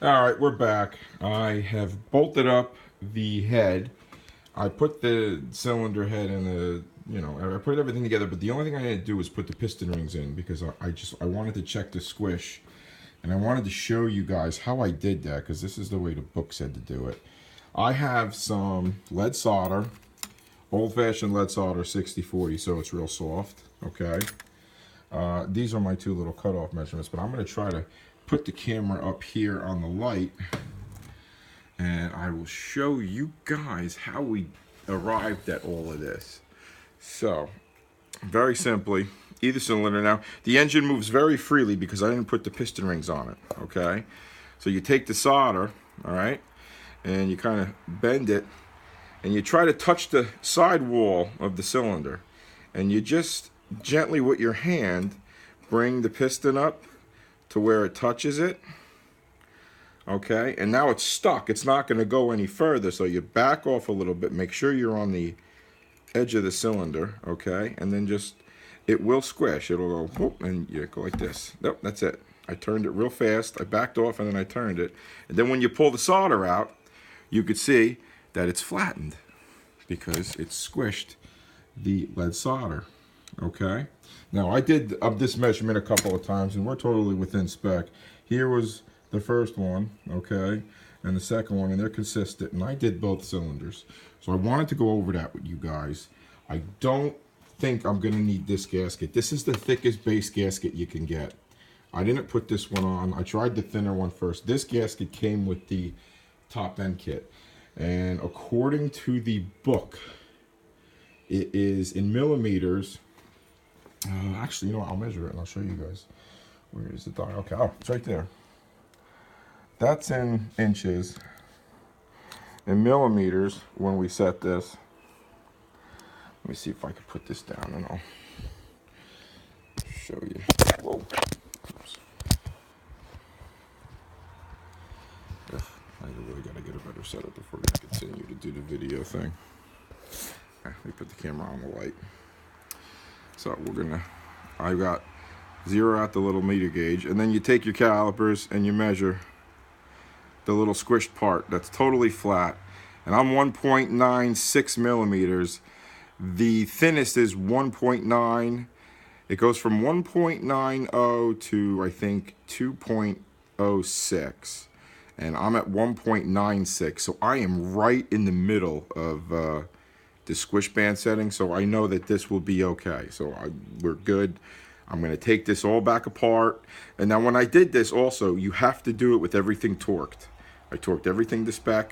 All right, we're back. I have bolted up the head. I put the cylinder head in the, I put everything together, but the only thing I had to do was put the piston rings in because I wanted to check the squish, and I wanted to show you guys how I did that because this is the way the book said to do it. I have some lead solder, old-fashioned lead solder 6040, so it's real soft, okay? These are my two little cutoff measurements, but I'm going to try to put the camera up here on the light and I will show you guys how we arrived at all of this. So, very simply, either cylinder. Now, the engine moves very freely because I didn't put the piston rings on it, okay? So you take the solder, all right, and you kind of bend it, and you try to touch the side wall of the cylinder, and you just gently with your hand bring the piston up to where it touches it, okay, and now it's stuck. It's not going to go any further, so you back off a little bit, make sure you're on the edge of the cylinder, okay, and then just, it will squish. It'll go whoop, and you go like this. Nope, that's it. I turned it real fast, I backed off, and then I turned it, and then when you pull the solder out, you could see that it's flattened because it's squished the lead solder, okay. Now, I did this measurement a couple of times, and we're totally within spec. Here was the first one, okay, and the second one, and they're consistent, and I did both cylinders. So I wanted to go over that with you guys. I don't think I'm going to need this gasket. This is the thickest base gasket you can get. I didn't put this one on. I tried the thinner one first. This gasket came with the top end kit, and according to the book, it is in millimeters. Actually, you know what? I'll measure it and I'll show you guys. Where is the dial? Okay, oh, it's right there. That's in inches. In millimeters, when we set this. Let me see if I can put this down and I'll show you. Whoa. Oops. Ugh, I really gotta get a better setup before we continue to do the video thing. Let me put the camera on the light. So I've got zero out the little meter gauge, and then you take your calipers and you measure the little squished part that's totally flat, and I'm 1.96 millimeters. The thinnest is 1.9. It goes from 1.90 to I think 2.06, and I'm at 1.96, so I am right in the middle of the squish band setting, so I know that this will be okay. So we're good. I'm going to take this all back apart. And now when I did this also, you have to do it with everything torqued. I torqued everything to spec,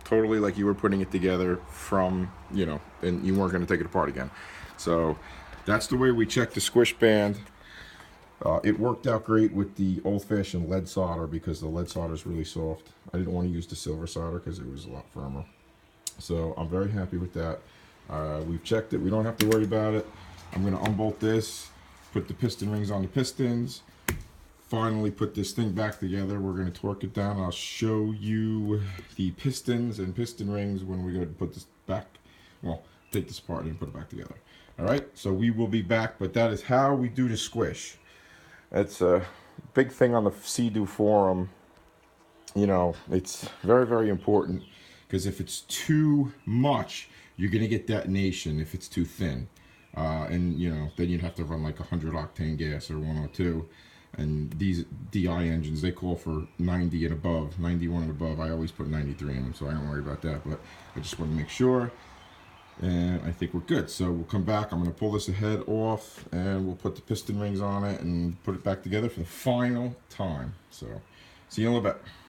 totally like you were putting it together from, and you weren't going to take it apart again. So that's the way we check the squish band. It worked out great with the old-fashioned lead solder because the lead solder is really soft. I didn't want to use the silver solder because it was a lot firmer. So I'm very happy with that. We've checked it. We don't have to worry about it. I'm going to unbolt this, put the piston rings on the pistons, finally put this thing back together. We're going to torque it down. I'll show you the pistons and piston rings when we go to put this back. Well, take this apart and put it back together. All right, so we will be back, but that is how we do the squish. It's a big thing on the Seadoo forum. It's very, very important. Because if it's too much, you're going to get detonation if it's too thin. And, then you'd have to run like 100 octane gas or 102. And these DI engines, they call for 90 and above, 91 and above. I always put 93 in them, so I don't worry about that. But I just want to make sure. And I think we're good. So we'll come back. I'm going to pull this head off, and we'll put the piston rings on it and put it back together for the final time. So see you in a little bit.